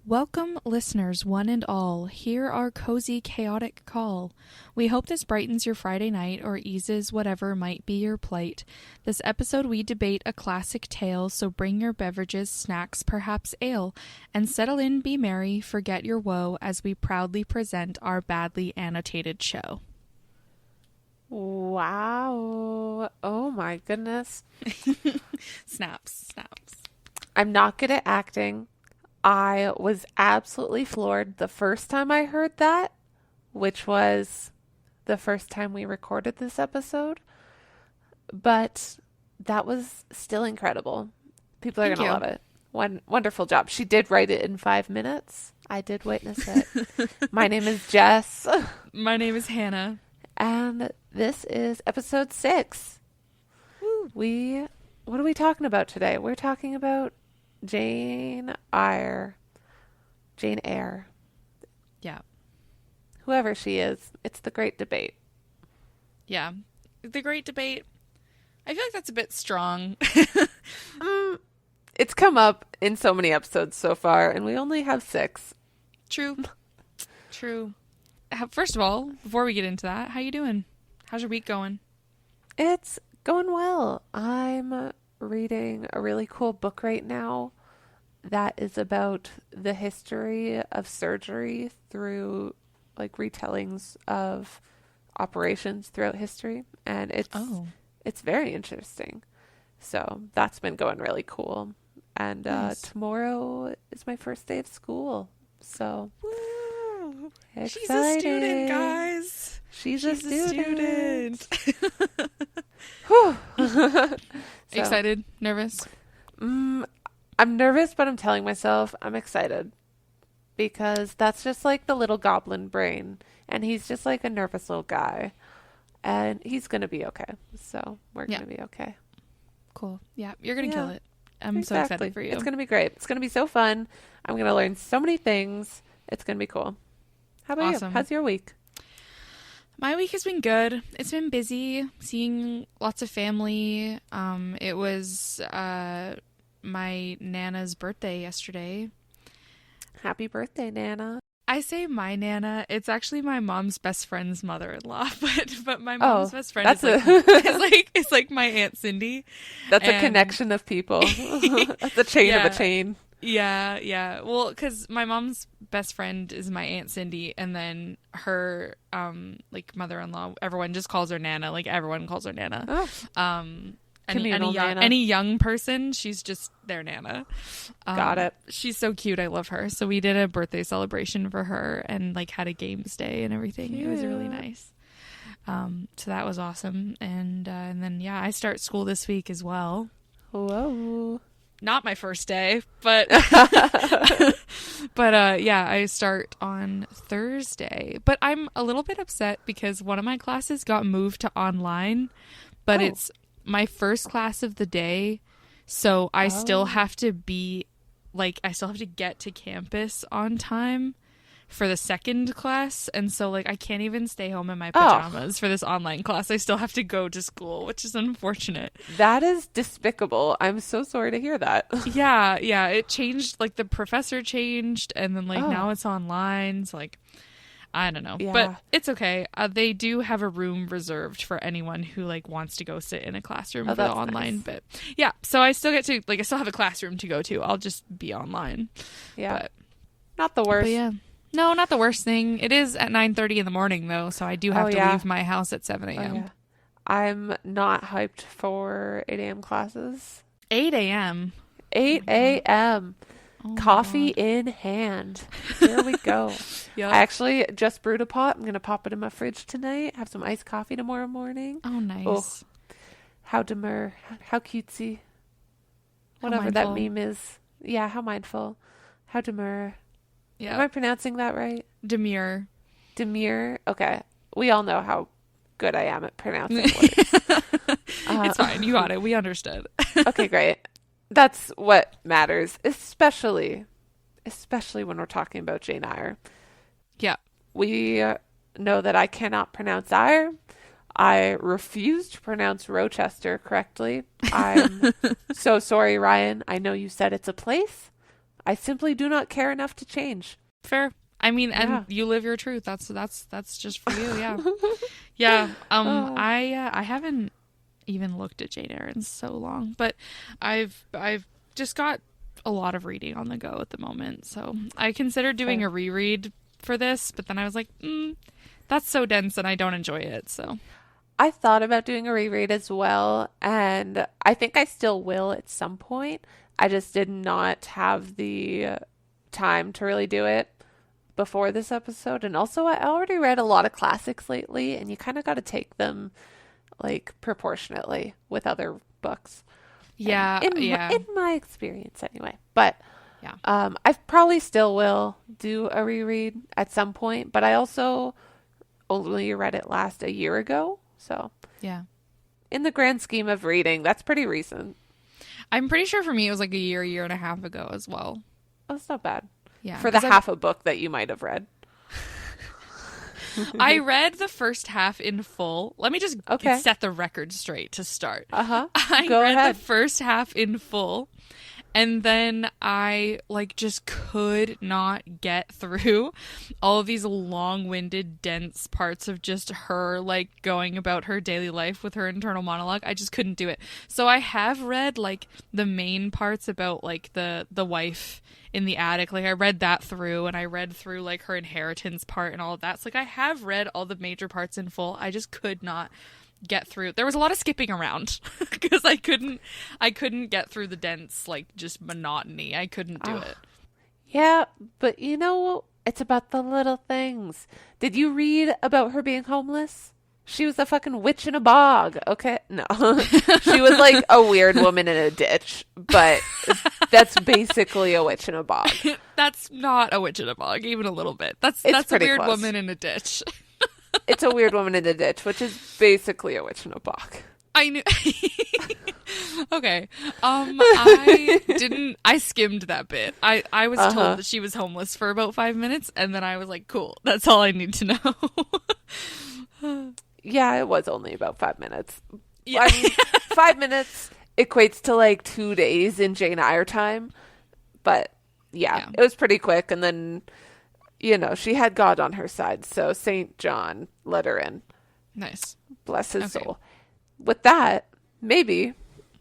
Welcome, listeners, one and all. Hear our cozy, chaotic call. We hope this brightens your Friday night or eases whatever might be your plight. This episode we debate a classic tale, so bring your beverages, snacks, perhaps ale, and settle in, be merry, forget your woe, as we proudly present our badly annotated show. Wow. Oh my goodness. Snaps. I'm not good at acting. I was absolutely floored the first time I heard that, which was the first time we recorded this episode. But that was still incredible. People are going to love it. Wonderful job. She did write it in 5 minutes. I did witness it. My name is Jess. My name is Hannah. And this is episode 6. Woo. What are we talking about today? We're talking about Jane Eyre. Jane Eyre. Yeah. Whoever she is, it's the great debate. Yeah. The great debate. I feel like that's a bit strong. It's come up in so many episodes so far, and we only have 6. True. First of all, before we get into that, how you doing? How's your week going? It's going well. I'm reading a really cool book right now that is about the history of surgery through like retellings of operations throughout history, and it's very interesting. So that's been going really cool. And nice. Tomorrow is my first day of school. So Woo! exciting. She's a student, guys. She's a student. Whew. Excited? Nervous? I'm nervous, but I'm telling myself I'm excited because that's just like the little goblin brain, and he's just like a nervous little guy, and he's going to be okay. So we're going to be okay. Cool. Yeah, you're going to kill it. I'm so excited for you. It's going to be great. It's going to be so fun. I'm going to learn so many things. It's going to be cool. How about you? How's your week? My week has been good. It's been busy, seeing lots of family. It was my Nana's birthday yesterday. Happy birthday, Nana. I say my Nana. It's actually my mom's best friend's mother-in-law, but my mom's best friend is like my Aunt Cindy. That's a connection of people. That's a chain of a chain. Yeah. Well, because my mom's best friend is my Aunt Cindy, and then her like mother-in-law, everyone just calls her Nana. Like everyone calls her Nana. Oh. Any young person, she's just their Nana. Got it. She's so cute. I love her. So we did a birthday celebration for her and like had a games day and everything. Cute. It was really nice. So that was awesome. And then I start school this week as well. Whoa. Not my first day, but I start on Thursday. But I'm a little bit upset because one of my classes got moved to online, but it's my first class of the day, so I still have to get to campus on time for the second class, and so like I can't even stay home in my pajamas for this online class. I still have to go to school, which is unfortunate. That is despicable. I'm so sorry to hear that. Yeah, it changed, like the professor changed, and then like now it's online, so like I don't know, but it's okay. They do have a room reserved for anyone who like wants to go sit in a classroom for the online. Nice. But yeah, so I still get to I still have a classroom to go to. I'll just be online. Yeah, but not the worst. But yeah, no, not the worst thing. It is at 9:30 in the morning though, so I do have to leave my house at 7 a.m. Yeah. I'm not hyped for 8 a.m. classes. 8 a.m. 8 a.m. Coffee in hand. Here we go. Yep. I actually just brewed a pot. I'm going to pop it in my fridge tonight. Have some iced coffee tomorrow morning. Oh, nice. Oh, how demure. How cutesy. Whatever that meme is. Yeah, how mindful. How demure. Yeah. Am I pronouncing that right? Demure. Demure? Okay. We all know how good I am at pronouncing words. It's fine. You got it. We understood. Okay, great. That's what matters, especially when we're talking about Jane Eyre. Yeah. We know that I cannot pronounce Eyre. I refuse to pronounce Rochester correctly. I'm so sorry, Ryan. I know you said it's a place. I simply do not care enough to change. Fair. I mean, and you live your truth. That's just for you. Yeah. Yeah. I haven't even looked at Jane Eyre in so long, but I've just got a lot of reading on the go at the moment. So I considered doing a reread for this, but then I was like, that's so dense and I don't enjoy it. So I thought about doing a reread as well, and I think I still will at some point. I just did not have the time to really do it before this episode. And also, I already read a lot of classics lately, and you kind of got to take them like proportionately with other books. Yeah, in my experience, anyway. But yeah, I probably still will do a reread at some point. But I also only read it last a year ago, so yeah. In the grand scheme of reading, that's pretty recent. I'm pretty sure for me it was like a year and a half ago as well. Oh, that's not bad. Yeah, for the half a book that you might have read. I read the first half in full. Let me just set the record straight to start. I read the first half in full, and then I just could not get through all of these long-winded, dense parts of just her going about her daily life with her internal monologue. I just couldn't do it. So I have read the main parts about the wife in the attic. I read that through, and I read through her inheritance part and all of that. So I have read all the major parts in full. I just could not get through. There was a lot of skipping around because I couldn't get through the dense just monotony. I couldn't do it. Yeah, but it's about the little things. Did you read about her being homeless? She was a fucking witch in a bog, okay? No. She was a weird woman in a ditch, but that's basically a witch in a bog. That's not a witch in a bog, even a little bit. That's a weird woman in a ditch. It's a weird woman in a ditch, which is basically a witch in a bog. I knew. Okay. I skimmed that bit. I was told that she was homeless for about 5 minutes, and then I was like, cool, that's all I need to know. Yeah, it was only about 5 minutes. Yeah. I mean, 5 minutes equates to 2 days in Jane Eyre time. But yeah, it was pretty quick. And then, she had God on her side. So St. John let her in. Nice. Bless his soul. With that, maybe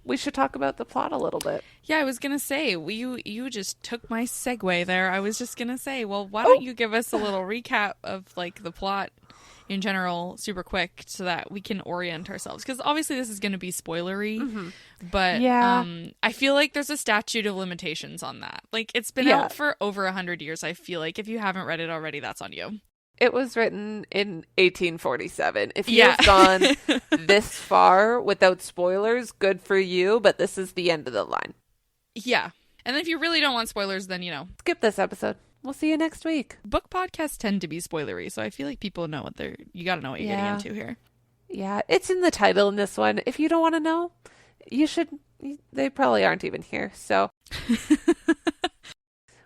we should talk about the plot a little bit. Yeah, I was going to say, you just took my segue there. I was just going to say, well, why don't you give us a little recap of the plot in general super quick so that we can orient ourselves, because obviously this is going to be spoilery, but I feel like there's a statute of limitations on that. It's been out for over 100 years. I feel like if you haven't read it already, that's on you. It was written in 1847. If you've gone this far without spoilers, good for you, but this is the end of the line. Yeah. And then if you really don't want spoilers, then skip this episode. We'll see you next week. Book podcasts tend to be spoilery, so I feel like people know you gotta know what you're getting into here. Yeah, it's in the title in this one. If you don't want to know, you should. They probably aren't even here. So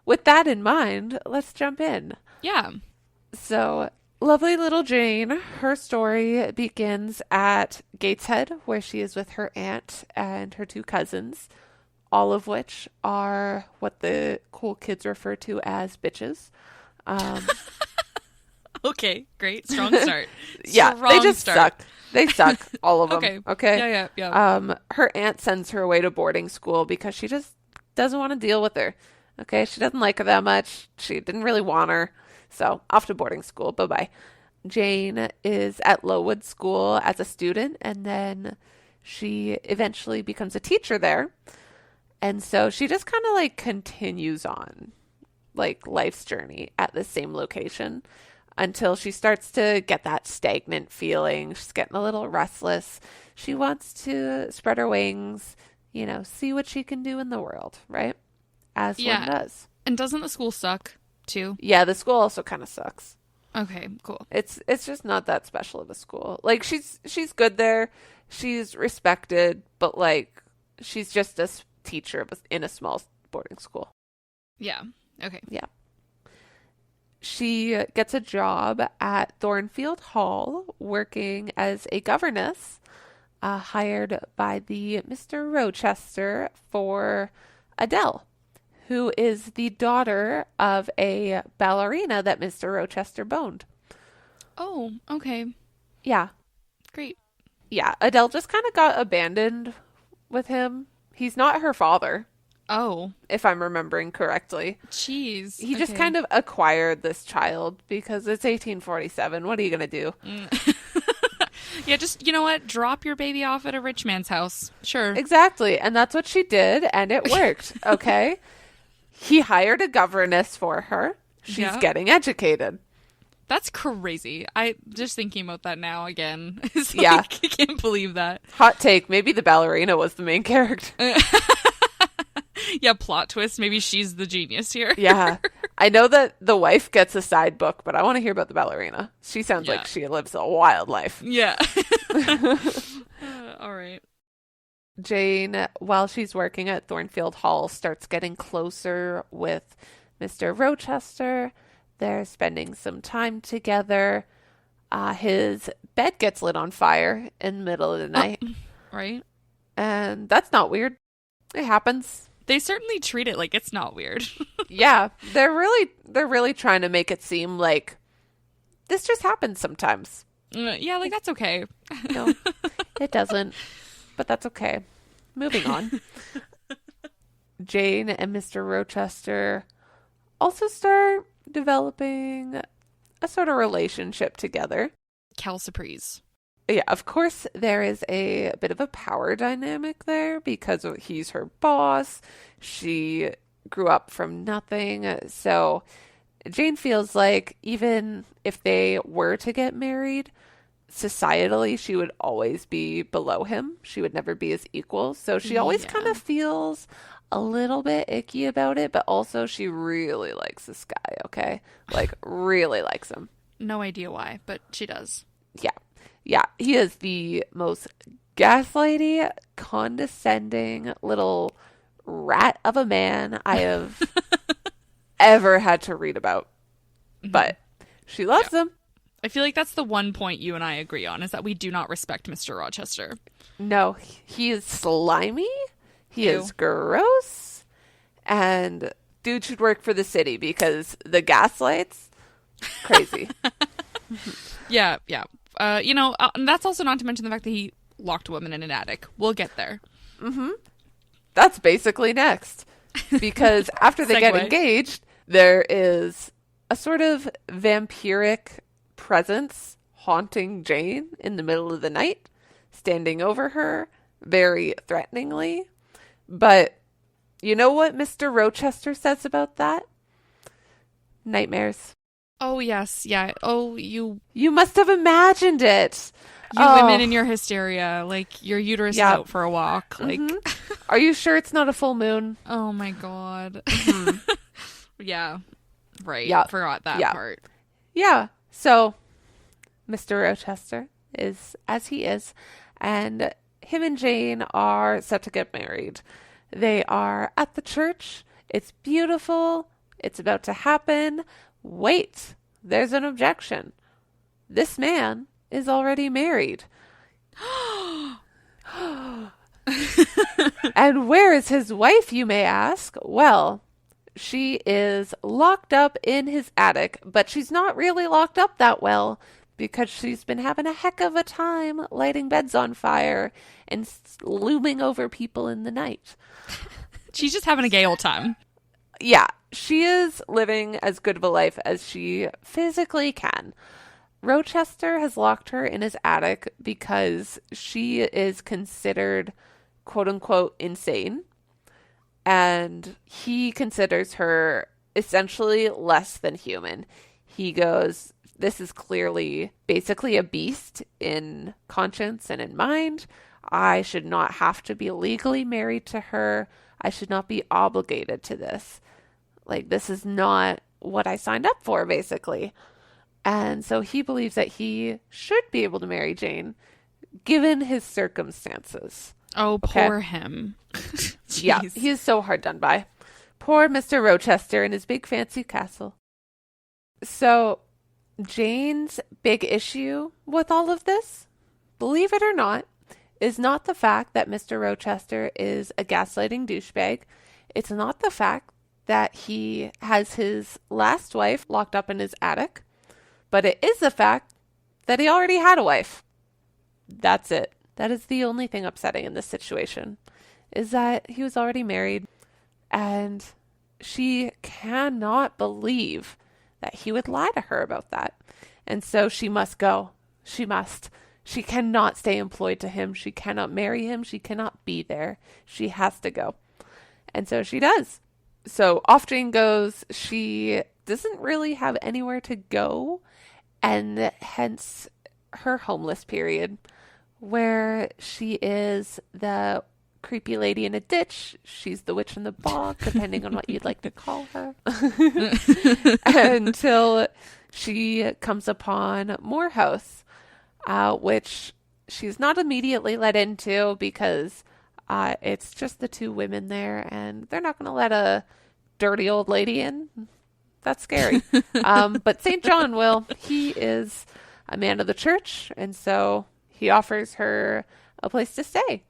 with that in mind, let's jump in. Yeah. So lovely little Jane, her story begins at Gateshead, where she is with her aunt and her 2 cousins, all of which are what the cool kids refer to as bitches. Okay, great. Strong start. Yeah, they just suck. They suck, all of them. Okay? Yeah. Her aunt sends her away to boarding school because she just doesn't want to deal with her. Okay, she doesn't like her that much. She didn't really want her. So, off to boarding school. Bye-bye. Jane is at Lowood School as a student, and then she eventually becomes a teacher there. And so she just kind of continues on life's journey at the same location until she starts to get that stagnant feeling. She's getting a little restless. She wants to spread her wings, see what she can do in the world, right? As one does. And doesn't the school suck too? Yeah, the school also kind of sucks. Okay, cool. It's just not that special of a school. She's good there. She's respected, but she's just a teacher in a small boarding school. Yeah. Okay. Yeah. She gets a job at Thornfield Hall working as a governess, hired by the Mr. Rochester for Adele, who is the daughter of a ballerina that Mr. Rochester boned. Oh, okay. Yeah. Great. Yeah, Adele just kind of got abandoned with him. He's not her father. Oh. If I'm remembering correctly. Jeez. He just kind of acquired this child because it's 1847. What are you going to do? Yeah, just, you know what? Drop your baby off at a rich man's house. Sure. Exactly. And that's what she did, and it worked. Okay. He hired a governess for her. She's getting educated. That's crazy. I just thinking about that now again. It's Yeah. I can't believe that. Hot take. Maybe the ballerina was the main character. Yeah, plot twist. Maybe she's the genius here. Yeah. I know that the wife gets a side book, but I want to hear about the ballerina. She sounds like she lives a wild life. Yeah. All right. Jane, while she's working at Thornfield Hall, starts getting closer with Mr. Rochester. They're spending some time together. His bed gets lit on fire in the middle of the night. Right. And that's not weird. It happens. They certainly treat it like it's not weird. Yeah, they're really trying to make it seem like this just happens sometimes. Yeah, like that's okay. No, it doesn't. But that's okay. Moving on. Jane and Mr. Rochester also start developing a sort of relationship together. Calciprese. Yeah, of course, there is a bit of a power dynamic there because he's her boss. She grew up from nothing. So Jane feels like even if they were to get married, societally, she would always be below him. She would never be his equal. So she always kind of feels a little bit icky about it, but also she really likes this guy, okay? Like, really likes him. No idea why, but she does. Yeah. Yeah, he is the most gaslighty, condescending little rat of a man I have ever had to read about. But she loves him. I feel like that's the one point you and I agree on, is that we do not respect Mr. Rochester. No, he is slimy. He Ew. is gross. And dude should work for the city because the gaslights, crazy. Yeah. And that's also not to mention the fact that he locked a woman in an attic. We'll get there. Mm-hmm. That's basically next. Because after they get Segue. engaged, there is a sort of vampiric presence haunting Jane in the middle of the night, standing over her very threateningly. But you know what Mr. Rochester says about that? Nightmares. Oh, yes. Yeah. Oh, you must have imagined it. women in your hysteria. Like, your uterus is Yep. out for a walk. Like, Are you sure it's not a full moon? oh my God. Yeah. Right. Yeah. Forgot that Yeah. part. Yeah. So, Mr. Rochester is as he is, and him and Jane are set to get married. They are at the church. It's beautiful. It's about to happen. Wait, there's an objection. This man is already married. And where is his wife, you may ask? Well, she is locked up in his attic, but she's not really locked up that well because she's been having a heck of a time lighting beds on fire and looming over people in the night. She's just having a gay old time. Yeah, she is living as good of a life as she physically can. Rochester has locked her in his attic because she is considered, quote unquote, insane. And he considers her essentially less than human. He goes, this is clearly basically a beast in conscience and in mind. I should not have to be legally married to her. I should not be obligated to this. Like, this is not what I signed up for, basically. And so he believes that he should be able to marry Jane, given his circumstances. Oh, Okay. poor him. Yeah, Jeez. he is so hard done by. Poor Mr. Rochester in his big fancy castle. So, Jane's big issue with all of this, believe it or not, is not the fact that Mr. Rochester is a gaslighting douchebag. It's not the fact that he has his last wife locked up in his attic, but it is the fact that he already had a wife. That's it. That is the only thing upsetting in this situation, is that he was already married, and she cannot believe that he would lie to her about that. And so she must go. She must. She cannot stay employed to him. She cannot marry him. She cannot be there. She has to go. And so she does. So off Jane goes. She doesn't really have anywhere to go, and hence her homeless period, where she is the creepy lady in a ditch. She's the witch in the bog, depending on what you'd like to call her. Until she comes upon Morehouse, which she's not immediately let into because it's just the two women there, and they're not going to let a dirty old lady in. That's scary. But St. John will. He is a man of the church, and so he offers her a place to stay.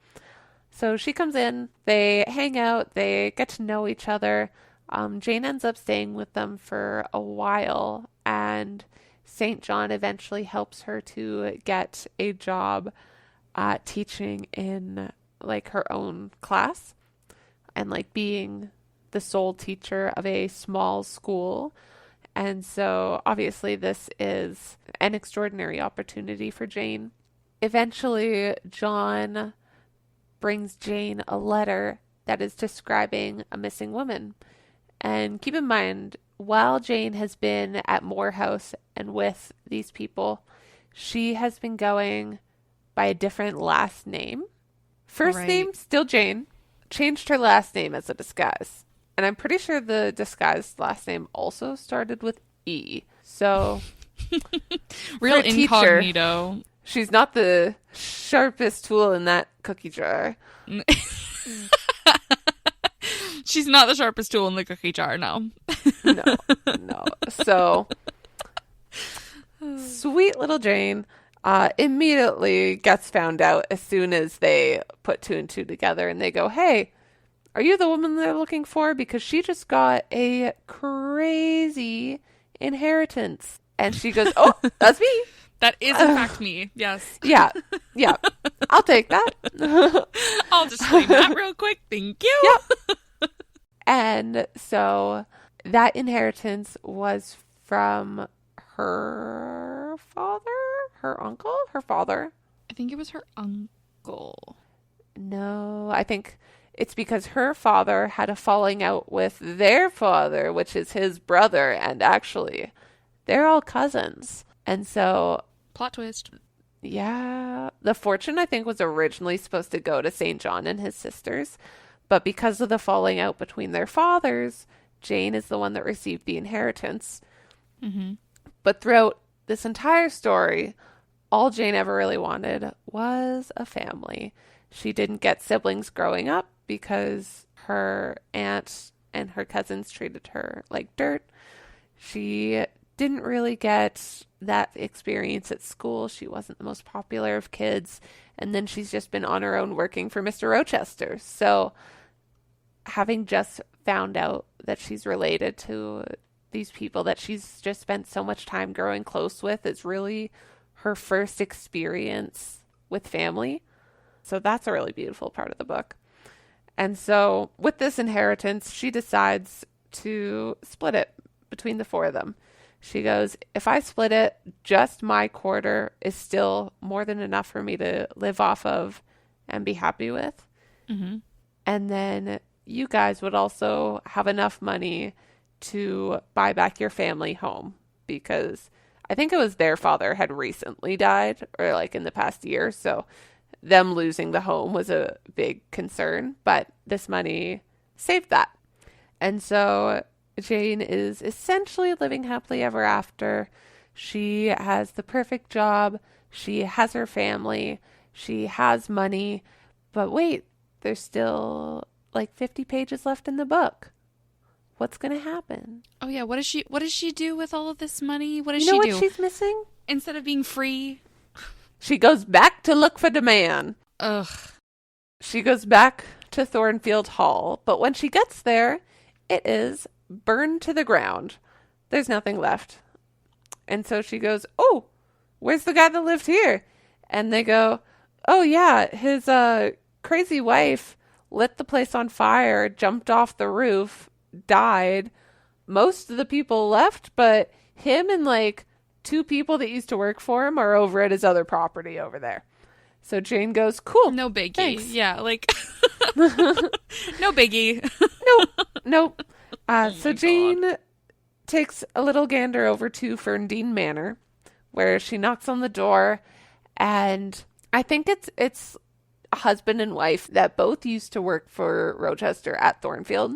So she comes in, they hang out, they get to know each other. Jane ends up staying with them for a while, and St. John eventually helps her to get a job teaching in like her own class, and like being the sole teacher of a small school. And so obviously this is an extraordinary opportunity for Jane. Eventually, John brings Jane a letter that is describing a missing woman. And keep in mind, while Jane has been at Morehouse and with these people, she has been going by a different last name. First name, still Jane. Changed her last name as a disguise. And I'm pretty sure the disguised last name also started with E. So, real incognito. Teacher, she's not the sharpest tool in that cookie jar. She's not the sharpest tool in the cookie jar, no. No. So, sweet little Jane immediately gets found out as soon as they put two and two together, and they go, "Hey, are you the woman they're looking for? Because she just got a crazy inheritance." And she goes, "Oh, that's me." That is in fact me. Yes. Yeah. I'll take that. I'll just claim that real quick. Thank you. Yep. And so that inheritance was from her father, her uncle, her father. I think it was her uncle. No, I think it's because her father had a falling out with their father, which is his brother, and actually they're all cousins. And so, plot twist. Yeah, the fortune I think was originally supposed to go to St. John and his sisters, but because of the falling out between their fathers, Jane is the one that received the inheritance. Mm-hmm. But throughout this entire story, all Jane ever really wanted was a family. She didn't get siblings growing up because her aunt and her cousins treated her like dirt. She didn't really get that experience at school. She wasn't the most popular of kids. And then she's just been on her own working for Mr. Rochester. So having just found out that she's related to these people that she's just spent so much time growing close with is really her first experience with family. So that's a really beautiful part of the book. And so with this inheritance, she decides to split it between the four of them. She goes, if I split it, just my quarter is still more than enough for me to live off of and be happy with. Mm-hmm. And then you guys would also have enough money to buy back your family home, because I think it was their father had recently died, or like in the past year. So them losing the home was a big concern, but this money saved that. And so Jane is essentially living happily ever after. She has the perfect job. She has her family. She has money. But wait, there's still like 50 pages left in the book. What's going to happen? Oh yeah, what does she do with all of this money? What does she do? You know what she's missing? Instead of being free, she goes back to look for the man. Ugh. She goes back to Thornfield Hall, but when she gets there, it is burned to the ground. There's nothing left. And so she goes, oh, where's the guy that lived here? And they go, oh, yeah, his crazy wife lit the place on fire, jumped off the roof, died. Most of the people left, but him and like 2 people that used to work for him are over at his other property over there. So Jane goes, cool. No biggie. Thanks. Yeah, like, no biggie. Nope. Oh So my Jane God. takes a little gander over to Ferndean Manor, where she knocks on the door, and I think it's a husband and wife that both used to work for Rochester at Thornfield,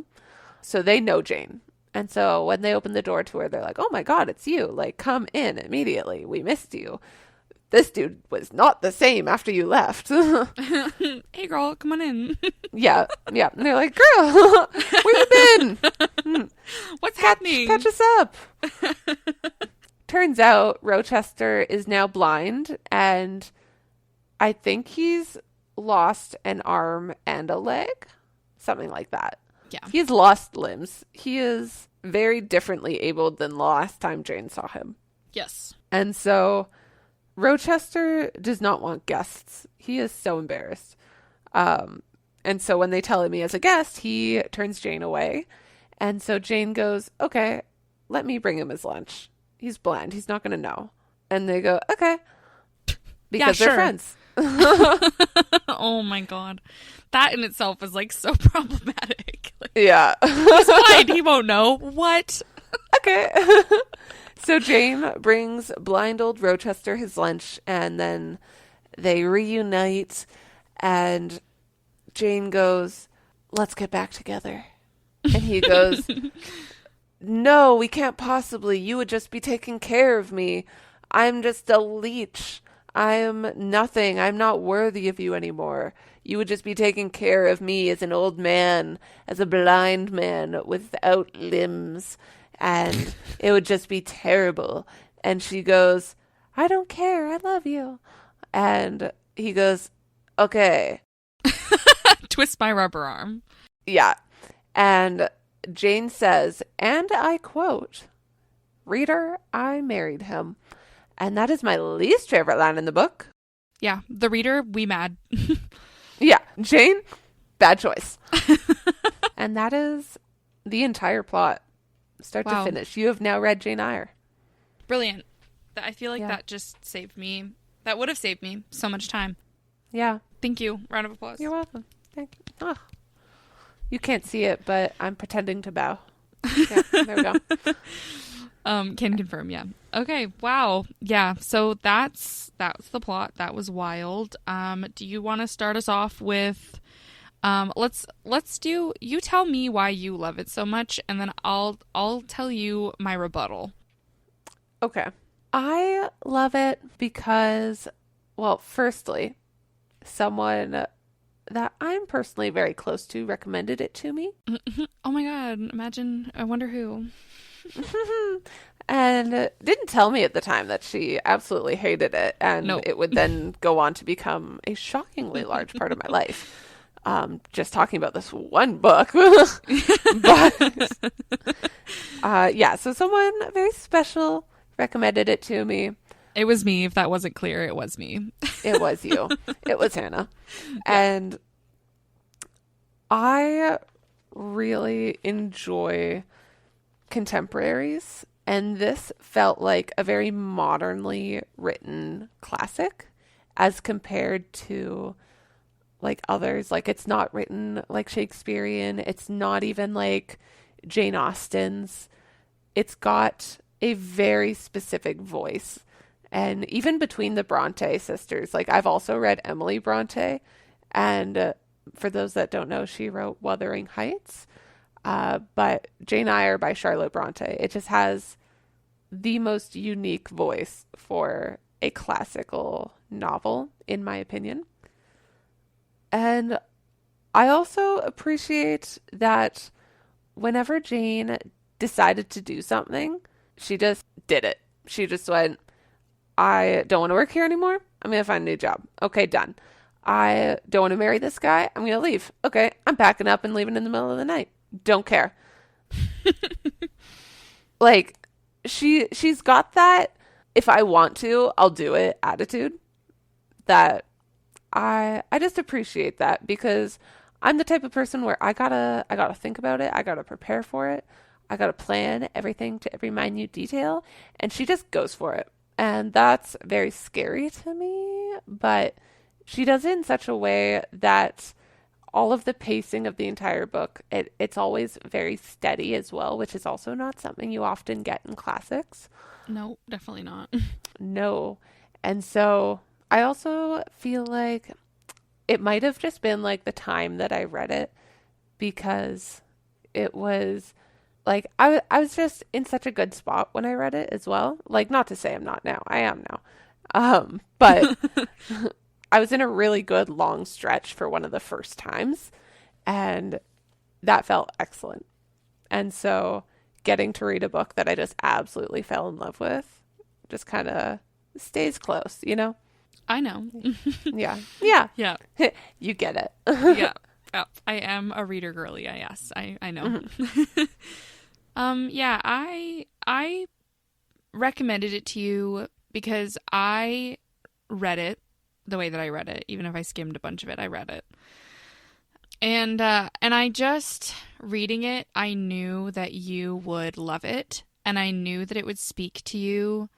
so they know Jane. And so when they open the door to her, they're like, oh my God, it's you. Like, come in immediately. We missed you. This dude was not the same after you left. Hey, girl, come on in. Yeah. And they're like, girl, where you been? What's happening? Catch us up. Turns out Rochester is now blind, and I think he's lost an arm and a leg. Something like that. Yeah. He's lost limbs. He is very differently abled than last time Jane saw him. Yes. And so Rochester does not want guests. He is so embarrassed. And so when they tell him he has a guest, he turns Jane away. And so Jane goes, okay, let me bring him his lunch. He's blind. He's not going to know. And they go, okay. Because Yeah, they're sure. friends. Oh my God. That in itself is like so problematic. Like, Yeah. he's blind. He won't know. What? Okay. So Jane brings blind old Rochester his lunch, and then they reunite, and Jane goes, let's get back together. And he goes, no, we can't possibly. You would just be taking care of me. I'm just a leech. I'm nothing. I'm not worthy of you anymore. You would just be taking care of me as an old man, as a blind man without limbs. And it would just be terrible. And she goes, I don't care. I love you. And he goes, okay. Twist my rubber arm. Yeah. And Jane says, and I quote, reader, I married him. And that is my least favorite line in the book. Yeah. The reader, we mad. Yeah. Jane, bad choice. And that is the entire plot. Start to Wow. finish. You have now read Jane Eyre. Brilliant. I feel like Yeah. that just saved me. That would have saved me so much time. Yeah. Thank you. Round of applause. You're welcome. Thank you. Oh. You can't see it, but I'm pretending to bow. Yeah, there we go. Can confirm, yeah. Okay, wow. Yeah, so that's the plot. That was wild. Do you want to start us off with let's do, you tell me why you love it so much, and then I'll tell you my rebuttal. Okay. I love it because, well, firstly, someone that I'm personally very close to recommended it to me. Oh my God, imagine, I wonder who. And didn't tell me at the time that she absolutely hated it. And Nope. it would then go on to become a shockingly large part of my life. Just talking about this one book. But yeah, so someone very special recommended it to me. It was me. If that wasn't clear, it was me. It was you. It was Hannah. And I really enjoy contemporaries, and this felt like a very modernly written classic as compared to like others. Like, it's not written like Shakespearean. It's not even like Jane Austen's. It's got a very specific voice. And even between the Bronte sisters, like, I've also read Emily Bronte, and for those that don't know, she wrote Wuthering Heights. But Jane Eyre by Charlotte Bronte, it just has the most unique voice for a classical novel, in my opinion. And I also appreciate that whenever Jane decided to do something, she just did it. She just went, I don't want to work here anymore. I'm going to find a new job. Okay, done. I don't want to marry this guy. I'm going to leave. Okay, I'm packing up and leaving in the middle of the night. Don't care. Like, she's got that, if I want to, I'll do it attitude that I just appreciate that, because I'm the type of person where I gotta think about it. I gotta prepare for it. I gotta plan everything to every minute detail. And she just goes for it. And that's very scary to me. But she does it in such a way that all of the pacing of the entire book, it's always very steady as well, which is also not something you often get in classics. No, definitely not. No. And so I also feel like it might have just been like the time that I read it, because it was like I was just in such a good spot when I read it as well. Like, not to say I'm not now. I am now. But I was in a really good long stretch for one of the first times, and that felt excellent. And so getting to read a book that I just absolutely fell in love with just kind of stays close, you know? I know. Yeah. Yeah. Yeah. You get it. Yeah. Oh, I am a reader girly. Yes, I know. Yeah, I recommended it to you because I read it the way that I read it. Even if I skimmed a bunch of it, I read it. And I just, reading it, I knew that you would love it, and I knew that it would speak to you,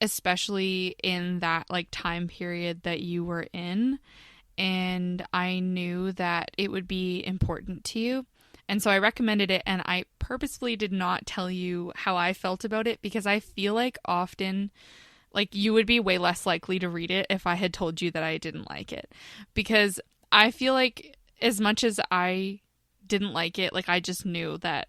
especially in that like time period that you were in. And I knew that it would be important to you. And so I recommended it, and I purposefully did not tell you how I felt about it, because I feel like often, like, you would be way less likely to read it if I had told you that I didn't like it. Because I feel like as much as I didn't like it, like, I just knew that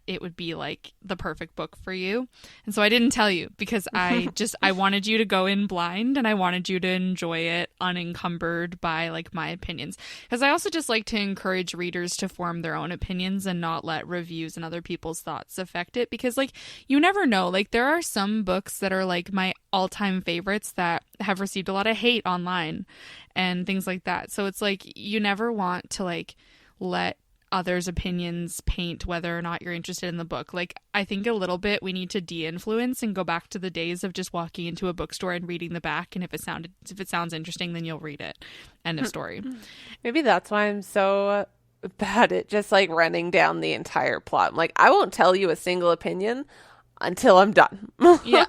it would be like the perfect book for you. And so I didn't tell you, because I wanted you to go in blind, and I wanted you to enjoy it unencumbered by like my opinions. Because I also just like to encourage readers to form their own opinions and not let reviews and other people's thoughts affect it. Because like, you never know, like there are some books that are like my all-time favorites that have received a lot of hate online and things like that. So it's like, you never want to like let others' opinions paint whether or not you're interested in the book. Like, I think a little bit we need to de-influence and go back to the days of just walking into a bookstore and reading the back, and if it sounds interesting, then you'll read it. End of story. Maybe that's why I'm so bad at just like running down the entire plot. I'm like, I won't tell you a single opinion until I'm done. Yeah.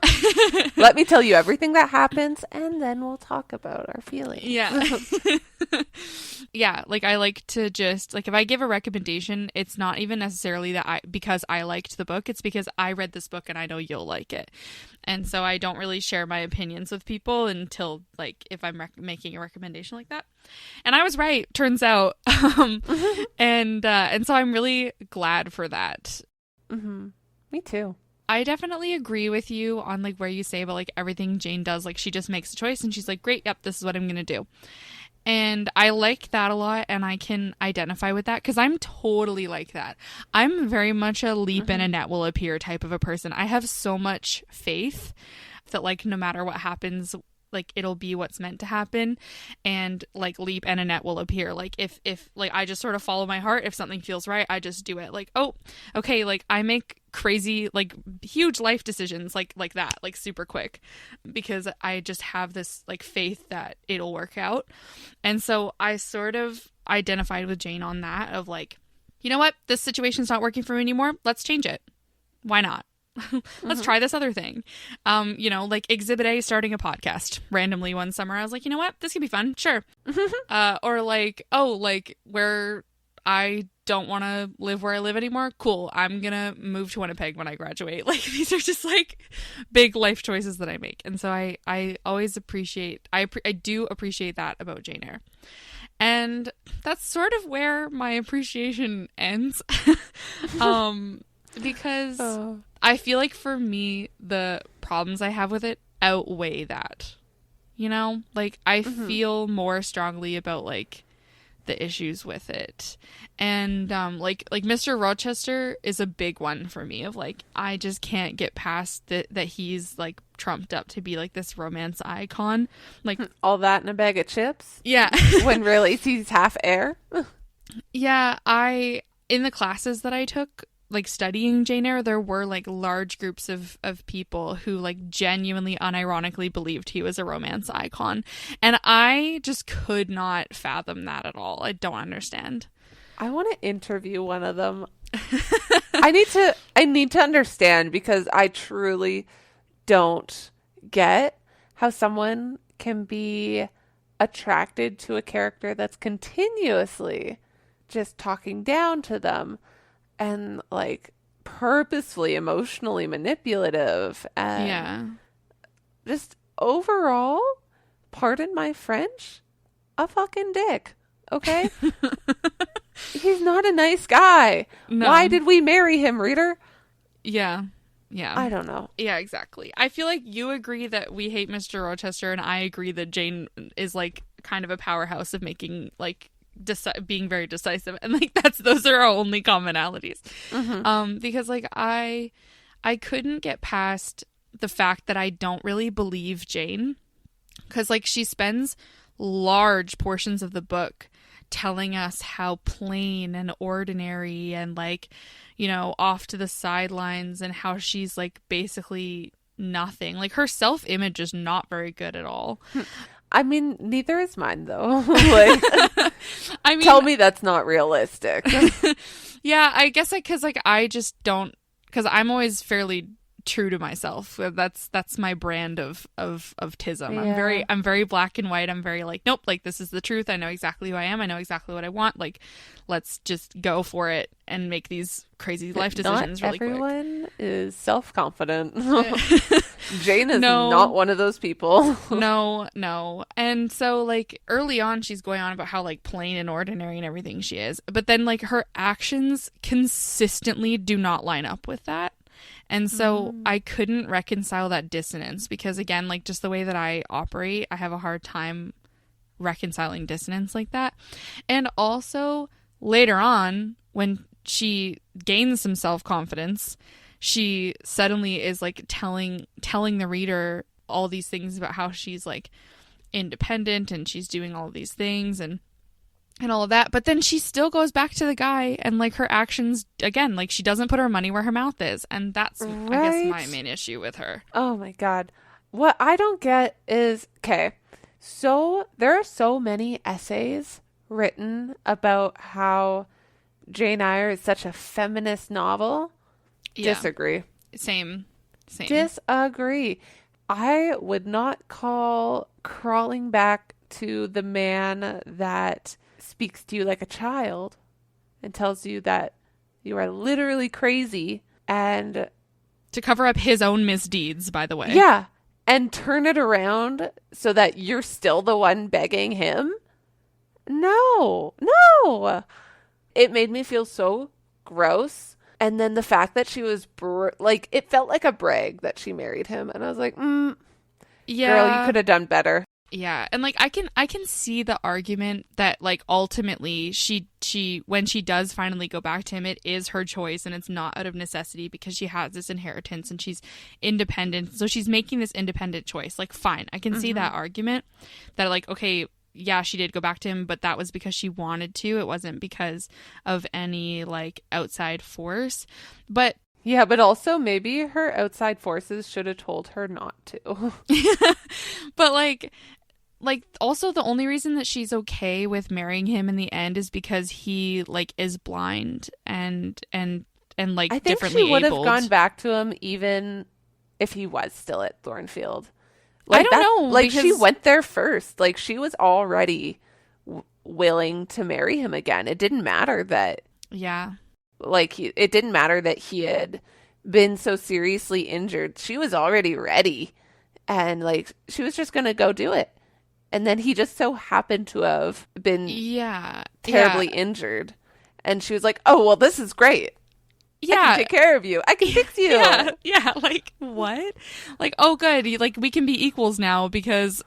Let me tell you everything that happens, and then we'll talk about our feelings. Yeah. Yeah, like I like to just, like, if I give a recommendation, it's not even necessarily because I liked the book, it's because I read this book and I know you'll like it. And so I don't really share my opinions with people until, like, if I'm making a recommendation like that. And I was right, turns out. And so I'm really glad for that. Mm-hmm. Me too. I definitely agree with you on like where you say about like everything Jane does. Like, she just makes a choice and she's like, great, yep, this is what I'm going to do. And I like that a lot, and I can identify with that because I'm totally like that. I'm very much a leap and a net will appear type of a person. I have so much faith that like no matter what happens, like it'll be what's meant to happen, and like leap and a net will appear. Like if like I just sort of follow my heart, if something feels right, I just do it. Like, oh, okay, like I make crazy like huge life decisions like that, like super quick, because I just have this like faith that it'll work out. And so I sort of identified with Jane on that of like, you know what, this situation's not working for me anymore, let's change it. Why not? Let's try this other thing. You know, like Exhibit A starting a podcast randomly one summer. I was like, you know what? This could be fun. Sure. Or like, oh, like where I don't want to live where I live anymore. Cool. I'm going to move to Winnipeg when I graduate. Like, these are just like big life choices that I make. And so I always appreciate, I do appreciate that about Jane Eyre. And that's sort of where my appreciation ends. Because I feel like for me, the problems I have with it outweigh that, you know, like I feel more strongly about like the issues with it. And like Mr. Rochester is a big one for me of like, I just can't get past that he's like trumped up to be like this romance icon, like all that in a bag of chips. Yeah. When really he's half air. Yeah, in the classes that I took, like studying Jane Eyre, there were like large groups of people who like genuinely unironically believed he was a romance icon, and I just could not fathom that at all. I don't understand. I want to interview one of them. I need to understand, because I truly don't get how someone can be attracted to a character that's continuously just talking down to them and like purposefully emotionally manipulative and just overall, pardon my French, a fucking dick. Okay? He's not a nice guy. No. Why did we marry him, reader? Yeah. I don't know. Yeah, exactly. I feel like you agree that we hate Mr. Rochester, and I agree that Jane is like kind of a powerhouse of making like being very decisive, and like those are our only commonalities. Because like I couldn't get past the fact that I don't really believe Jane, because like she spends large portions of the book telling us how plain and ordinary and like, you know, off to the sidelines, and how she's like basically nothing. Like her self-image is not very good at all. I mean, neither is mine though. Like, I mean, tell me that's not realistic. Yeah, I guess because I just don't, because I'm always fairly true to myself. That's my brand of tism. Yeah. I'm very black and white. I'm very like, nope, like this is the truth. I know exactly who I am. I know exactly what I want. Like, let's just go for it and make these crazy life decisions really quick. Not everyone is self-confident. Jane is not one of those people. No. And so like early on she's going on about how like plain and ordinary and everything she is. But then like her actions consistently do not line up with that. And so I couldn't reconcile that dissonance, because again, like just the way that I operate, I have a hard time reconciling dissonance like that. And also later on, when she gains some self-confidence, she suddenly is like telling the reader all these things about how she's like independent and she's doing all of these things and all of that. But then she still goes back to the guy, and like her actions, again, like she doesn't put her money where her mouth is. And that's, right? I guess, my main issue with her. Oh my God. What I don't get is, okay, so there are so many essays written about how Jane Eyre is such a feminist novel. Yeah. Disagree. Same. Disagree. I would not call Crawling Back to the Man That Speaks to You Like a Child and tells you that you are literally crazy, and to cover up his own misdeeds, by the way. Yeah. And turn it around so that you're still the one begging him. No. It made me feel so gross. And then the fact that she was like, it felt like a brag that she married him. And I was like, yeah, girl, you could have done better. Yeah, and like I can see the argument that like ultimately she when she does finally go back to him, it is her choice and it's not out of necessity, because she has this inheritance and she's independent. So she's making this independent choice. Like, fine, I can see that argument that like, okay, yeah, she did go back to him, but that was because she wanted to. It wasn't because of any like outside force. But yeah, but also maybe her outside forces should have told her not to. But like also the only reason that she's okay with marrying him in the end is because he like is blind and like I think differently she would abled. have gone back to him even if he was still at Thornfield. Like, I don't know. Like, she went there first. Like, she was already willing to marry him again. It didn't matter that. Yeah. Like, it didn't matter that he had been so seriously injured. She was already ready. And, like, she was just going to go do it. And then he just so happened to have been terribly injured. And she was like, oh, well, this is great. Yeah. I can take care of you. I can fix you. Yeah. Like, what? Like, oh, good. Like, we can be equals now because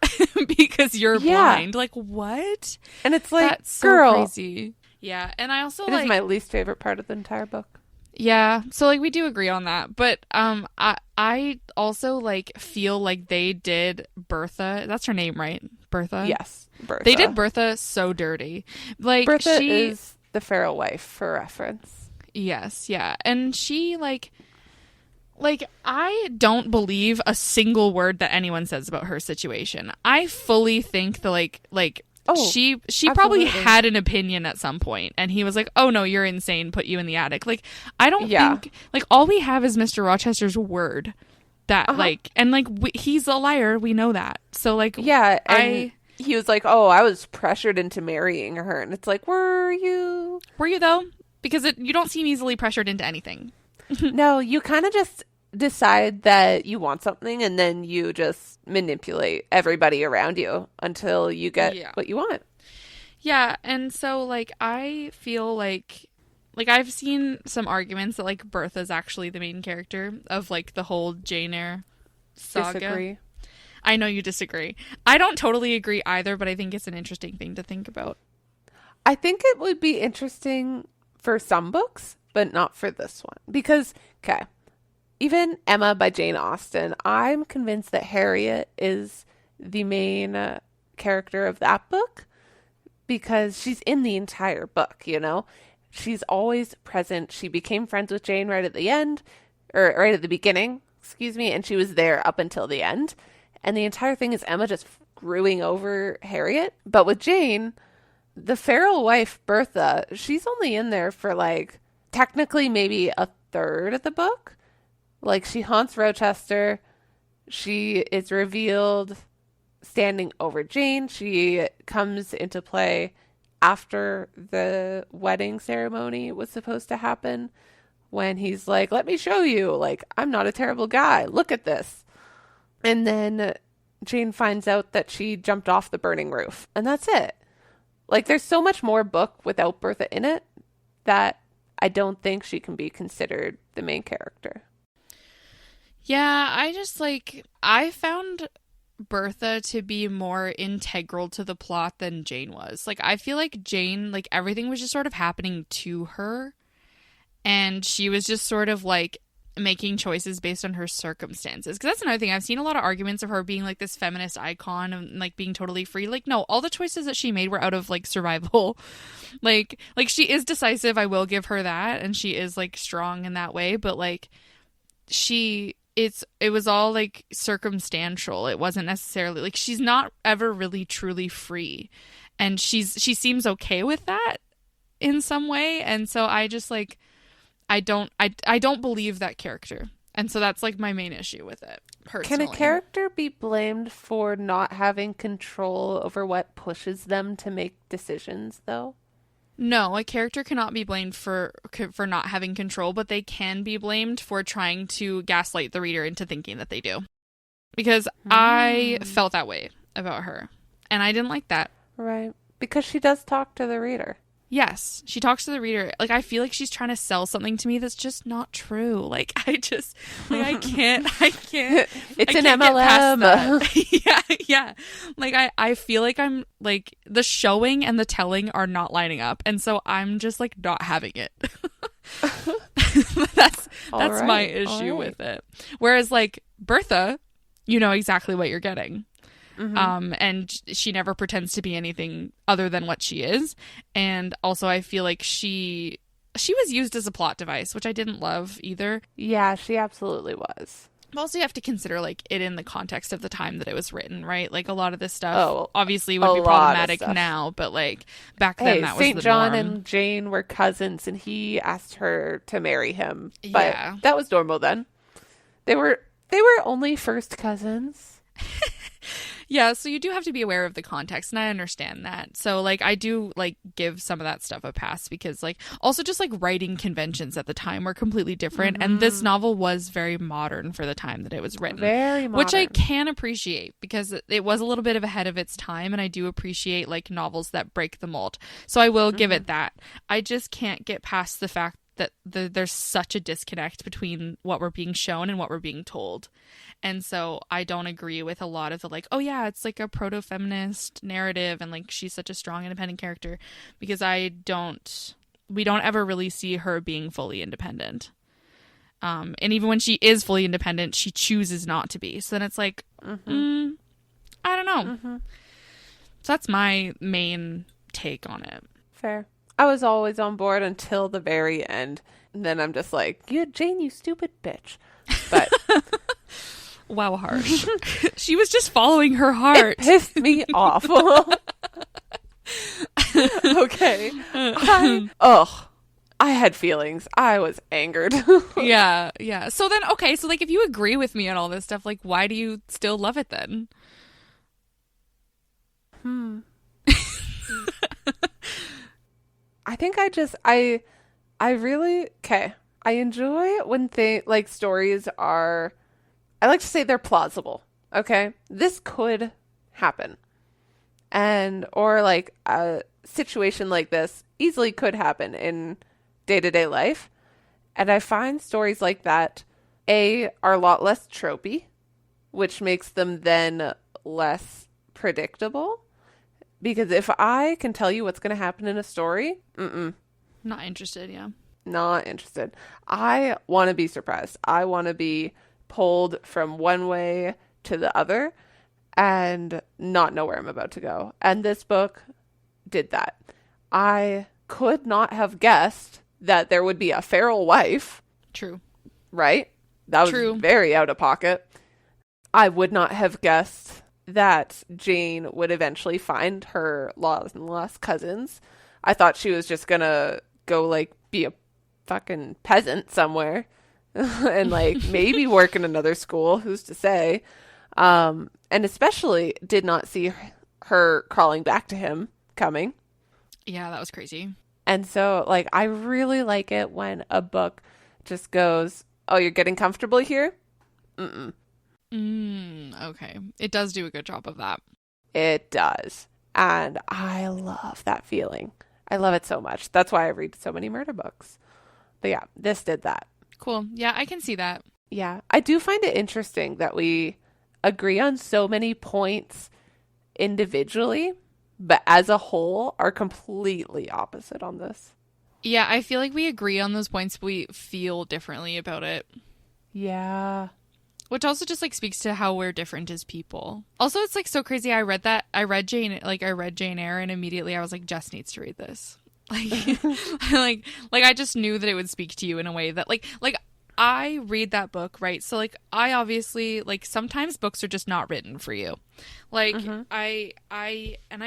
you're blind. Like, what? And it's like, that's so girl. Crazy. Yeah. And I also it is my least favorite part of the entire book. Yeah. So, like, we do agree on that. But I also, like, feel like they did Bertha. That's her name, right? Bertha? Yes. Bertha. They did Bertha so dirty. Like, Bertha is the feral wife, for reference. Yes, yeah. And she, I don't believe a single word that anyone says about her situation. I fully think that, she probably had an opinion at some point, and he was like, oh, no, you're insane, put you in the attic. Like, I don't think, all we have is Mr. Rochester's word that, he's a liar. We know that. So, yeah, and he was like, oh, I was pressured into marrying her. And it's like, were you? Were you, though? Because you don't seem easily pressured into anything. No, you kind of just decide that you want something, and then you just manipulate everybody around you until you get what you want. Yeah, and so, I feel like I've seen some arguments that, Bertha's actually the main character of, the whole Jane Eyre saga. Disagree. I know you disagree. I don't totally agree either, but I think it's an interesting thing to think about. I think it would be interesting for some books, but not for this one. Because, okay, even Emma by Jane Austen, I'm convinced that Harriet is the main character of that book because she's in the entire book, you know? She's always present. She became friends with Jane right at the end, or right at the beginning, and she was there up until the end. And the entire thing is Emma just screwing over Harriet. But with Jane, the feral wife, Bertha, she's only in there for technically maybe a third of the book. She haunts Rochester. She is revealed standing over Jane. She comes into play after the wedding ceremony was supposed to happen when he's like, let me show you. I'm not a terrible guy. Look at this. And then Jane finds out that she jumped off the burning roof. And that's it. There's so much more book without Bertha in it that I don't think she can be considered the main character. Yeah, I found Bertha to be more integral to the plot than Jane was. I feel like Jane, everything was just sort of happening to her. And she was just sort of making choices based on her circumstances. Because that's another thing. I've seen a lot of arguments of her being this feminist icon and being totally free. No, all the choices that she made were out of survival. She is decisive. I will give her that. And she is strong in that way. But it was all circumstantial. It wasn't necessarily she's not ever really truly free. And she seems okay with that in some way. And so I just I don't believe that character. And so that's my main issue with it, personally. Can a character be blamed for not having control over what pushes them to make decisions, though? No, a character cannot be blamed for not having control, but they can be blamed for trying to gaslight the reader into thinking that they do. Because I felt that way about her. And I didn't like that. Right. Because she does talk to the reader. Yes, she talks to the reader. I feel like she's trying to sell something to me that's just not true. I can't. It's an MLM. Yeah. I feel like I'm the showing and the telling are not lining up, and so I'm just not having it. that's right, my issue with it. Whereas Bertha, you know exactly what you're getting. Mm-hmm. And she never pretends to be anything other than what she is. And also I feel like she was used as a plot device, which I didn't love either. Yeah, she absolutely was. But also you have to consider it in the context of the time that it was written, right? A lot of this stuff obviously would be problematic now, but back then that was the norm. St. John and Jane were cousins and he asked her to marry him. But that was normal then. They were only first cousins. Yeah, so you do have to be aware of the context, and I understand that. So, I do, give some of that stuff a pass because, also just, writing conventions at the time were completely different, and this novel was very modern for the time that it was written. Very modern. Which I can appreciate because it was a little bit of ahead of its time, and I do appreciate, novels that break the mold. So I will give it that. I just can't get past the fact that there's such a disconnect between what we're being shown and what we're being told. And so I don't agree with a lot of the oh yeah, it's a proto-feminist narrative and she's such a strong independent character, because we don't ever really see her being fully independent. And even when she is fully independent, she chooses not to be. So then it's I don't know. So that's my main take on it. Fair. I was always on board until the very end. And then I'm just like, yeah, Jane, you stupid bitch. But wow, harsh. She was just following her heart. It pissed me off. Okay. I had feelings. I was angered. Yeah. So then, okay, so like if you agree with me on all this stuff, like why do you still love it then? I think I really, okay. I enjoy when stories are, I like to say they're plausible. Okay. This could happen. Or like a situation like this easily could happen in day-to-day life. And I find stories like that, are a lot less tropey, which makes them then less predictable. Because if I can tell you what's going to happen in a story, not interested, yeah. Not interested. I want to be surprised. I want to be pulled from one way to the other and not know where I'm about to go. And this book did that. I could not have guessed that there would be a feral wife. True. Right? That was True. Very out of pocket. I would not have guessed that Jane would eventually find her lost cousins. I thought she was just gonna go like be a fucking peasant somewhere and like maybe work in another school. Who's to say? And especially did not see her crawling back to him coming. Yeah, that was crazy. And so like I really like it when a book just goes, "Oh, you're getting comfortable here?" Okay. It does do a good job of that. It does. And I love that feeling. I love it so much. That's why I read so many murder books. But yeah, this did that. Cool. Yeah, I can see that. Yeah. I do find it interesting that we agree on so many points individually, but as a whole are completely opposite on this. Yeah, I feel like we agree on those points, but we feel differently about it. Yeah. Which also just like speaks to how we're different as people. Also, it's like so crazy. I read Jane Eyre, and immediately I was like, Jess needs to read this. Like, like I just knew that it would speak to you in a way that like I read that book, right? So like I obviously like sometimes books are just not written for you. Like I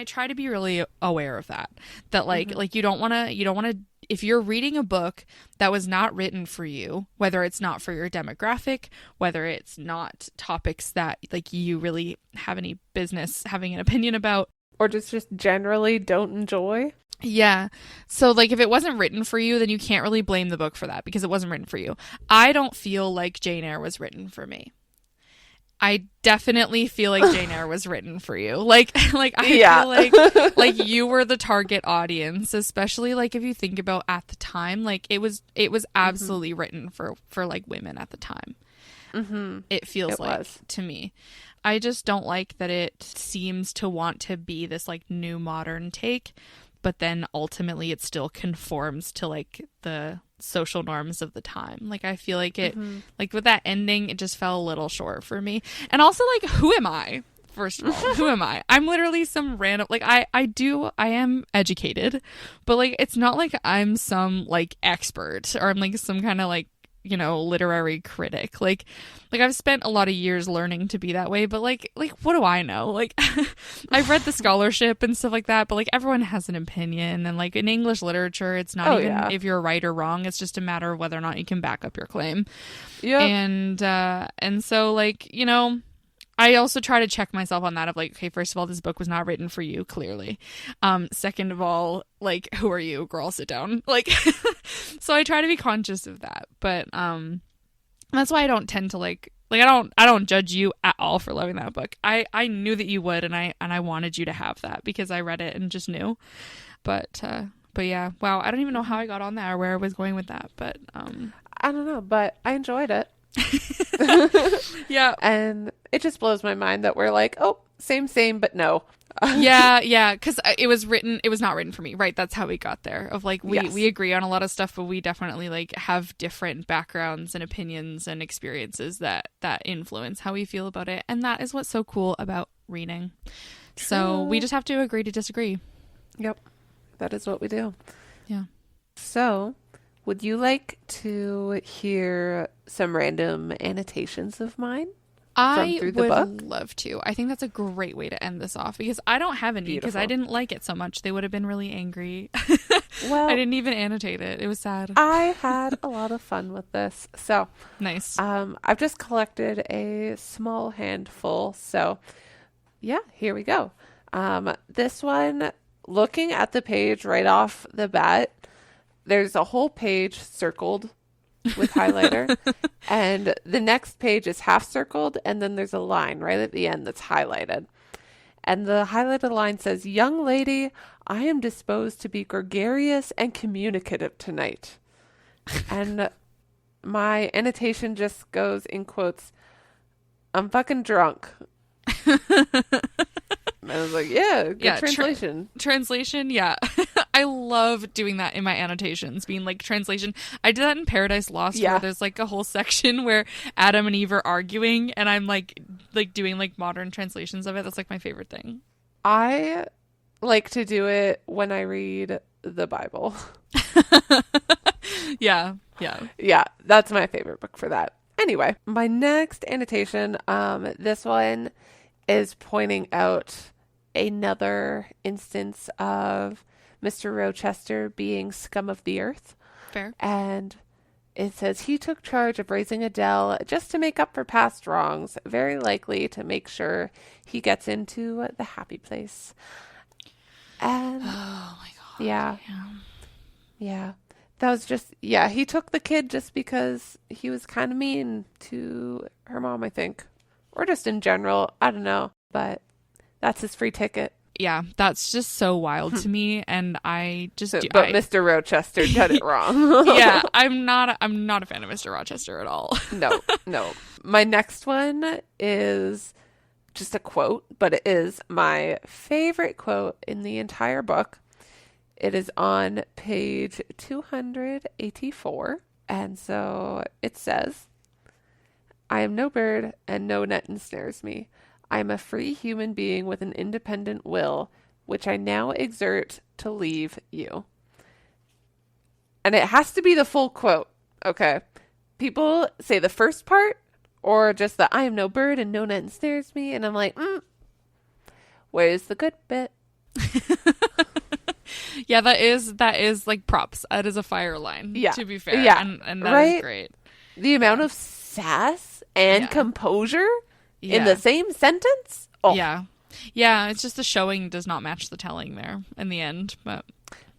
try to be really aware of that. That like you don't want to if you're reading a book that was not written for you, whether it's not for your demographic, whether it's not topics that like you really have any business having an opinion about, or just generally don't enjoy. Yeah. So like if it wasn't written for you, then you can't really blame the book for that because it wasn't written for you. I don't feel like Jane Eyre was written for me. I definitely feel like Jane Eyre was written for you. Like I feel like you were the target audience, especially like if you think about at the time, like it was absolutely written for like women at the time. It feels to me. I just don't like that it seems to want to be this like new modern take, but then ultimately it still conforms to like the social norms of the time. Like I feel like it like with that ending it just fell a little short for me. And also like who am I? First of all, who am I? I'm literally some random like I am educated, but like it's not like I'm some like expert or I'm like some kind of like, you know, literary critic. Like I've spent a lot of years learning to be that way, but like what do I know? Like I've read the scholarship and stuff like that, but like everyone has an opinion, and like in English literature it's not if you're right or wrong, it's just a matter of whether or not you can back up your claim. Yeah. And so like, you know, I also try to check myself on that of like, okay, first of all, this book was not written for you, clearly. Second of all, like, who are you? Girl, sit down. Like, so I try to be conscious of that. But that's why I don't tend to like I don't judge you at all for loving that book. I knew that you would, and I wanted you to have that because I read it and just knew. But yeah, wow, I don't even know how I got on that or where I was going with that. But I don't know, but I enjoyed it. Yeah. And it just blows my mind that we're like, oh, same, but no. yeah, because it was not written for me, right? That's how we got there. Of like we agree on a lot of stuff, but we definitely like have different backgrounds and opinions and experiences that influence how we feel about it, and that is what's so cool about reading. True. So we just have to agree to disagree. Yep, that is what we do. Yeah. So Would you like to hear some random annotations of mine? I through the would book? love to. I think that's a great way to end this off because I don't have any because I didn't like it so much. They would have been really angry. Well, I didn't even annotate it. It was sad. I had a lot of fun with this. So, Nice. I've just collected a small handful. So, yeah, here we go. This one, looking at the page right off the bat, there's a whole page circled with highlighter, and the next page is half circled, and then there's a line right at the end that's highlighted. And the highlighted line says, "Young lady, I am disposed to be gregarious and communicative tonight." And my annotation just goes in quotes, "I'm fucking drunk." And I was like, yeah, good translation. Translation, yeah. I love doing that in my annotations, being like translation. I did that in Paradise Lost where there's like a whole section where Adam and Eve are arguing and I'm like doing like modern translations of it. That's like my favorite thing. I like to do it when I read the Bible. Yeah. Yeah, that's my favorite book for that. Anyway, my next annotation, this one is pointing out another instance of Mr. Rochester being scum of the earth. Fair. And it says, he took charge of raising Adele just to make up for past wrongs, very likely to make sure he gets into the happy place. And oh my God. Yeah. That was just, he took the kid just because he was kind of mean to her mom, I think. Or just in general. I don't know. But that's his free ticket. Yeah, that's just so wild to me, and I just. But Mr. Rochester did it wrong. Yeah, I'm not a fan of Mr. Rochester at all. No. My next one is just a quote, but it is my favorite quote in the entire book. It is on page 284, and so it says, "I am no bird, and no net ensnares me. I am a free human being with an independent will, which I now exert to leave you." And it has to be the full quote, okay? People say the first part, or just the "I am no bird and no net ensnares me," and I'm like, where's the good bit? Yeah, that is like props. That is a fire line, to be fair. Yeah. And that is great. The amount of sass and composure in the same sentence? Oh. Yeah, it's just the showing does not match the telling there in the end, but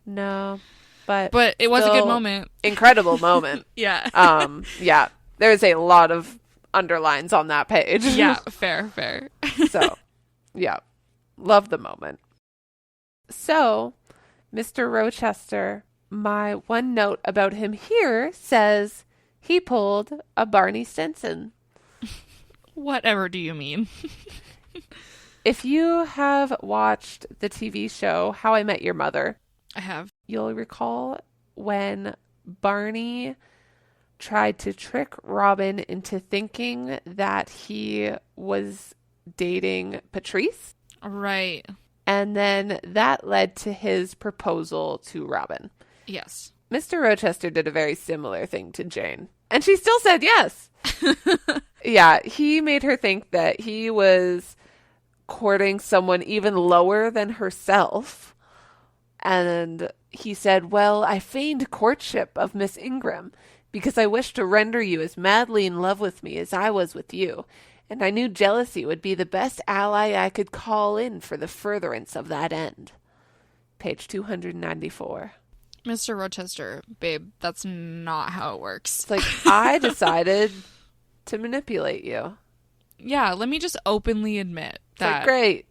no. But it was a good moment. Incredible moment. Yeah. There's a lot of underlines on that page. Yeah, fair. So, yeah. Love the moment. So, Mr. Rochester, my one note about him here says he pulled a Barney Stinson. Whatever do you mean? If you have watched the TV show How I Met Your Mother, I have. You'll recall when Barney tried to trick Robin into thinking that he was dating Patrice. Right. And then that led to his proposal to Robin. Yes. Mr. Rochester did a very similar thing to Jane. And she still said yes. Yeah, he made her think that he was courting someone even lower than herself. And he said, "Well, I feigned courtship of Miss Ingram because I wished to render you as madly in love with me as I was with you. And I knew jealousy would be the best ally I could call in for the furtherance of that end." Page 294. Mr. Rochester, babe, that's not how it works. It's like, I decided to manipulate you. Yeah, let me just openly admit that. Like, great.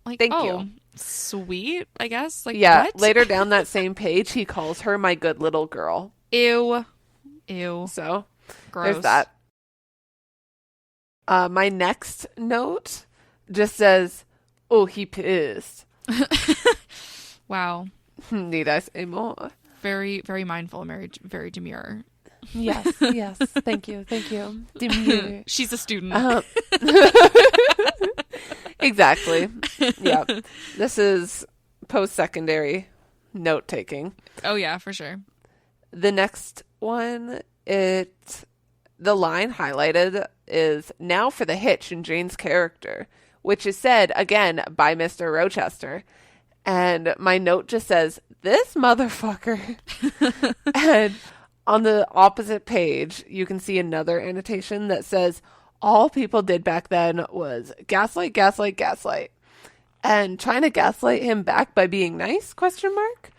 Like, Thank you. Sweet, I guess. Like, yeah, what? Later down that same page, he calls her my good little girl. Ew. So, Gross. There's that. My next note just says, "Oh, he pissed." Wow. Need I say more? Very, very mindful, very demure. Yes. Thank you. Demure. She's a student. Exactly. Yeah. This is post-secondary note-taking. Oh, yeah, for sure. The next one, the line highlighted is now for the hitch in Jane's character, which is said again by Mr. Rochester. And my note just says, this motherfucker. And on the opposite page, you can see another annotation that says, all people did back then was gaslight, gaslight, gaslight. And trying to gaslight him back by being nice, question mark.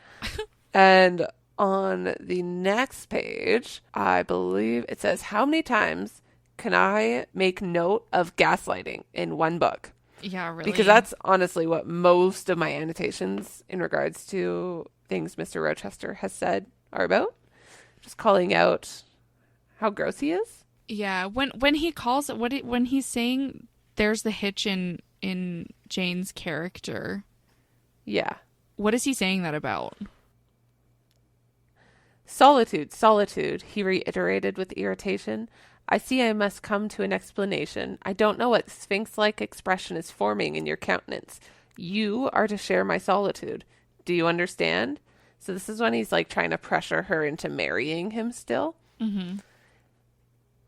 And on the next page, I believe it says, how many times can I make note of gaslighting in one book? Yeah, really. Because that's honestly what most of my annotations in regards to things Mr. Rochester has said are about. Just calling out how gross he is. Yeah, when he calls it, when he's saying there's the hitch in Jane's character. Yeah. What is he saying that about? Solitude, solitude, he reiterated with irritation. I see I must come to an explanation. I don't know what sphinx-like expression is forming in your countenance. You are to share my solitude. Do you understand? So this is when he's like trying to pressure her into marrying him still. Mm-hmm.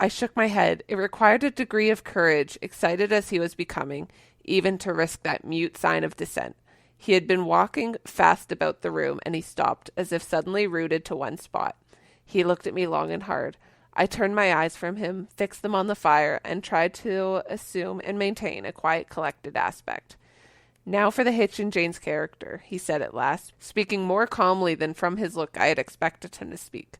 I shook my head. It required a degree of courage, excited as he was becoming, even to risk that mute sign of dissent. He had been walking fast about the room, and he stopped, as if suddenly rooted to one spot. He looked at me long and hard. I turned my eyes from him, fixed them on the fire, and tried to assume and maintain a quiet, collected aspect. Now for the hitch in Jane's character, he said at last, speaking more calmly than from his look I had expected him to speak.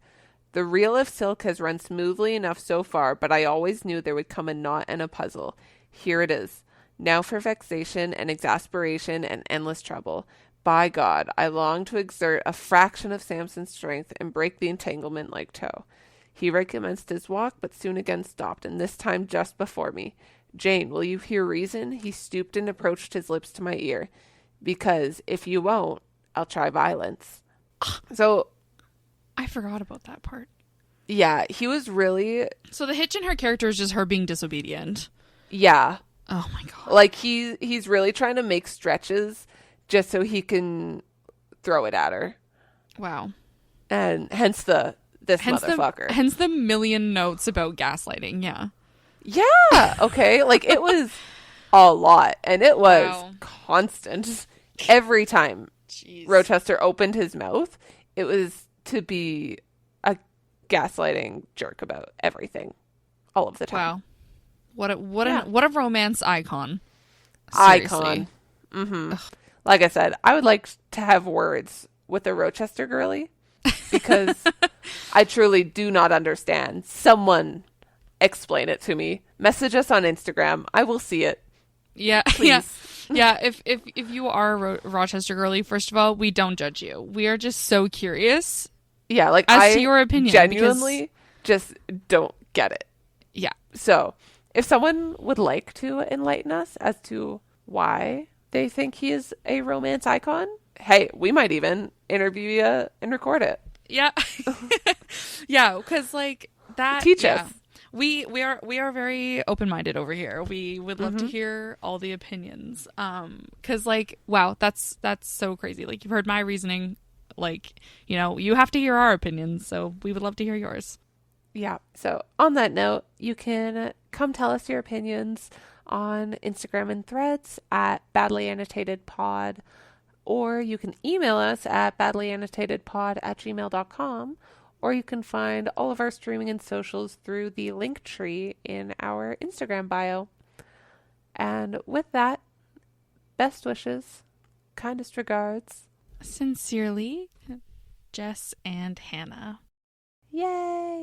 The reel of silk has run smoothly enough so far, but I always knew there would come a knot and a puzzle. Here it is. Now for vexation and exasperation and endless trouble. By God, I long to exert a fraction of Samson's strength and break the entanglement like tow. He recommenced his walk, but soon again stopped, and this time just before me. Jane, will you hear reason? He stooped and approached his lips to my ear. Because if you won't, I'll try violence. So I forgot about that part. Yeah, he was really... So the hitch in her character is just her being disobedient. Yeah. Oh my God. Like he's really trying to make stretches just so he can throw it at her. Wow. And hence motherfucker. Hence the million notes about gaslighting, yeah. Yeah, okay. Like, it was a lot, and it was constant. Every time Rochester opened his mouth, it was to be a gaslighting jerk about everything, all of the time. Wow. What a romance icon. Seriously. Icon. Mm-hmm. Like I said, I would like to have words with a Rochester girlie, because I truly do not understand. Someone explain it to me. Message us on Instagram. I will see it. Yeah. Please. Yeah. If you are a Rochester girlie, first of all, we don't judge you. We are just so curious. Yeah, like as to your opinion, genuinely just don't get it. Yeah. So if someone would like to enlighten us as to why they think he is a romance icon, hey, we might even interview you and record it. Yeah. Yeah, because like that. Teach us. We are very open-minded over here. We would love to hear all the opinions. Because like, wow, that's so crazy. Like, you've heard my reasoning. Like, you have to hear our opinions. So we would love to hear yours. Yeah. So on that note, you can come tell us your opinions on Instagram and Threads at badlyannotatedpod, or you can email us at badlyannotatedpod@gmail.com, or you can find all of our streaming and socials through the link tree in our Instagram bio. And with that, best wishes, kindest regards. Sincerely, Jess and Hannah. Yay!